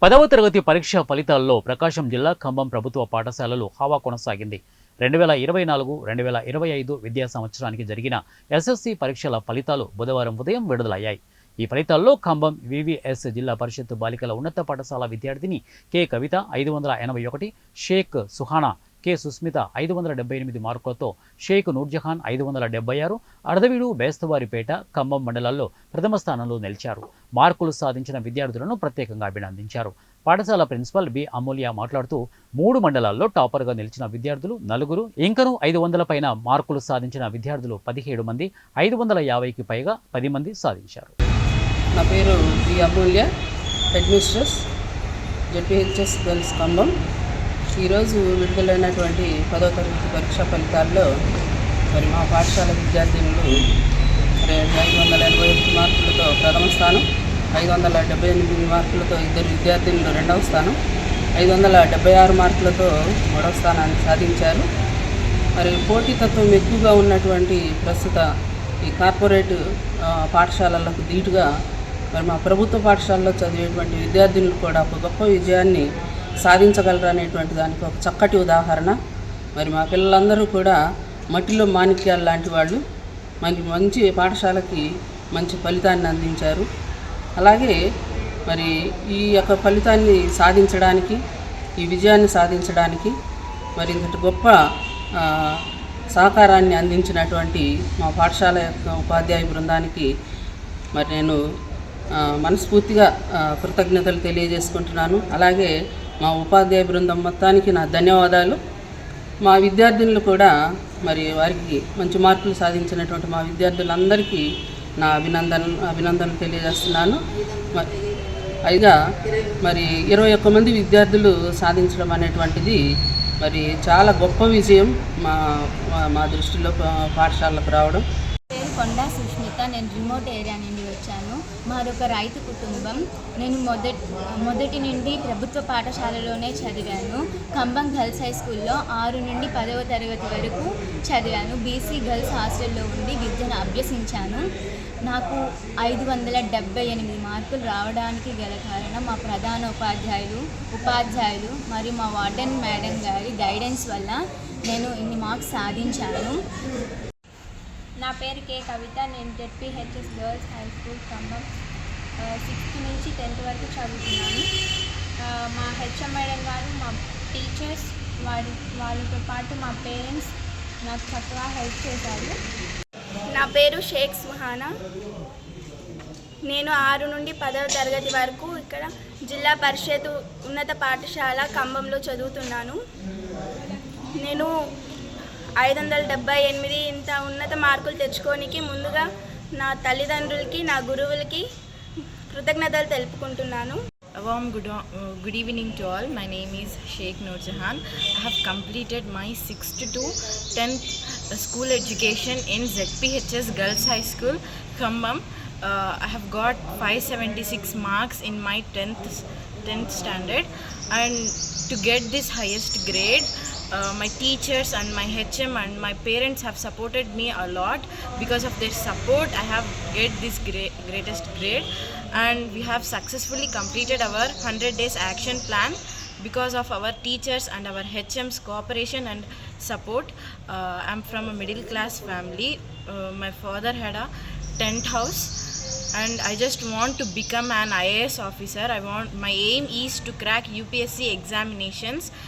10వ తరగతి పరీక్ష ఫలితాల్లో ప్రకాశం జిల్లా ఖమ్మం ప్రభుత్వ పాఠశాలలు హవా కొనసాగింది. 2024-2025 విద్యా సంవత్సరానికి జరిగిన ఎస్ఎస్సి పరీక్షల ఫలితాలు బుధవారం ఉదయం విడుదలయ్యాయి. ఈ ఫలితాల్లో ఖమ్మం వివిఎస్ జిల్లా పరిషత్ బాలికల ఉన్నత పాఠశాల విద్యార్థిని కె కవిత 581, షేక్ సుహానా కె సుస్మిత 578 మార్కులతో, షేక్ నూర్జహాన్ 576, అర్ధవీడు, బేస్తవారిపేట, ఖమ్మం మండలాల్లో ప్రథమ స్థానంలో నిలిచారు. మార్కులు సాధించిన విద్యార్థులను ప్రత్యేకంగా అభినందించారు. పాఠశాల ప్రిన్సిపల్ బి అమూల్య మాట్లాడుతూ 3 మండలాల్లో టాపర్గా నిలిచిన విద్యార్థులు 4, ఇంకను 500 పైన మార్కులు సాధించిన విద్యార్థులు 17 మంది, 550కి పైగా 10 మంది సాధించారు. నా పేరు B Amulya, headmistress, ZPHS girls Khammam. ఈరోజు విడుదలైనటువంటి 10వ తరగతి పరీక్షా ఫలితాల్లో మరి మా పాఠశాల విద్యార్థినులు 581 మార్కులతో ప్రథమ స్థానం, 578 మార్కులతో ఇద్దరు విద్యార్థినులు రెండవ స్థానం, 576 మార్కులతో మూడవ స్థానాన్ని సాధించారు. మరి పోటీతత్వం ఎక్కువగా ఉన్నటువంటి ప్రస్తుత ఈ కార్పొరేట్ పాఠశాలలకు ధీటుగా మరి మా ప్రభుత్వ పాఠశాలలో చదివేటువంటి విద్యార్థినులు కూడా ఒక గొప్ప విజయాన్ని సాధించగలరు అనేటువంటి దానికి ఒక చక్కటి ఉదాహరణ. మరి మా పిల్లలందరూ కూడా మట్టిలో మాణిక్యాలు లాంటి వాళ్ళు, మంచి పాఠశాలకి మంచి ఫలితాన్ని అందించారు. అలాగే మరి ఈ యొక్క ఫలితాన్ని సాధించడానికి, ఈ విజయాన్ని సాధించడానికి మరి ఇంతటి గొప్ప సహకారాన్ని అందించినటువంటి మా పాఠశాల యొక్క ఉపాధ్యాయ బృందానికి మరి నేను మనస్ఫూర్తిగా కృతజ్ఞతలు తెలియజేసుకుంటున్నాను. అలాగే మా ఉపాధ్యాయ బృందం మొత్తానికి నా ధన్యవాదాలు. మా విద్యార్థులు కూడా మరి వారికి మంచి మార్కులు సాధించినటువంటి మా విద్యార్థులందరికీ నా అభినందనలు తెలియజేస్తున్నాను. పైగా మరి 21 మంది విద్యార్థులు సాధించడం అనేటువంటిది మరి చాలా గొప్ప విజయం మా దృష్టిలో పాఠశాలకు రావడం. కొండా సుష్మిత, నేను రిమోట్ ఏరియా నుండి వచ్చాను. మాదొక రైతు కుటుంబం. నేను మొదటి నుండి ప్రభుత్వ పాఠశాలలోనే చదివాను. ఖమ్మం గర్ల్స్ హై స్కూల్లో 6 నుండి 10వ తరగతి వరకు చదివాను. బీసీ గర్ల్స్ హాస్టల్లో ఉండి విద్యను అభ్యసించాను. నాకు 578 మార్కులు రావడానికి గల కారణం మా ప్రధాన ఉపాధ్యాయులు మరియు మా వార్డెన్ మేడం గారి గైడెన్స్ వల్ల నేను ఇన్ని మార్క్స్ సాధించాను. నా పేరు కే కవిత, నేను ZPHS girls high school Khammam 6th నుంచి 10th వరకు చదువుతున్నాను. మా హెచ్ఎం మేడం గారు, మా టీచర్స్, వాళ్ళతో పాటు మా పేరెంట్స్ నాకు చక్కగా హెల్ప్ చేశారు. నా పేరు షేక్ సుహానా, నేను 6 నుండి 10వ తరగతి వరకు ఇక్కడ జిల్లా పరిషత్ ఉన్నత పాఠశాల ఖమ్మంలో చదువుతున్నాను. నేను 578 ఇంత ఉన్నత మార్కులు తెచ్చుకోనికి ముందుగా నా తల్లిదండ్రులకి, నా గురువులకి కృతజ్ఞతలు తెలుపుకుంటున్నాను. A warm good evening to all. My name is Sheikh Nurjahan. I have completed my 6th to 10th school education in ZPHS Girls High School, Khambam. I have got 576 marks in my 10th standard, and to get this highest grade, my teachers and my HM and my parents have supported me a lot. Because of their support, I have get this greatest grade, and we have successfully completed our 100 days action plan because of our teachers and our HM's cooperation and support. I'm from a middle class family. My father had a tent house, and I just want to become an IAS officer. My aim is to crack UPSC examinations.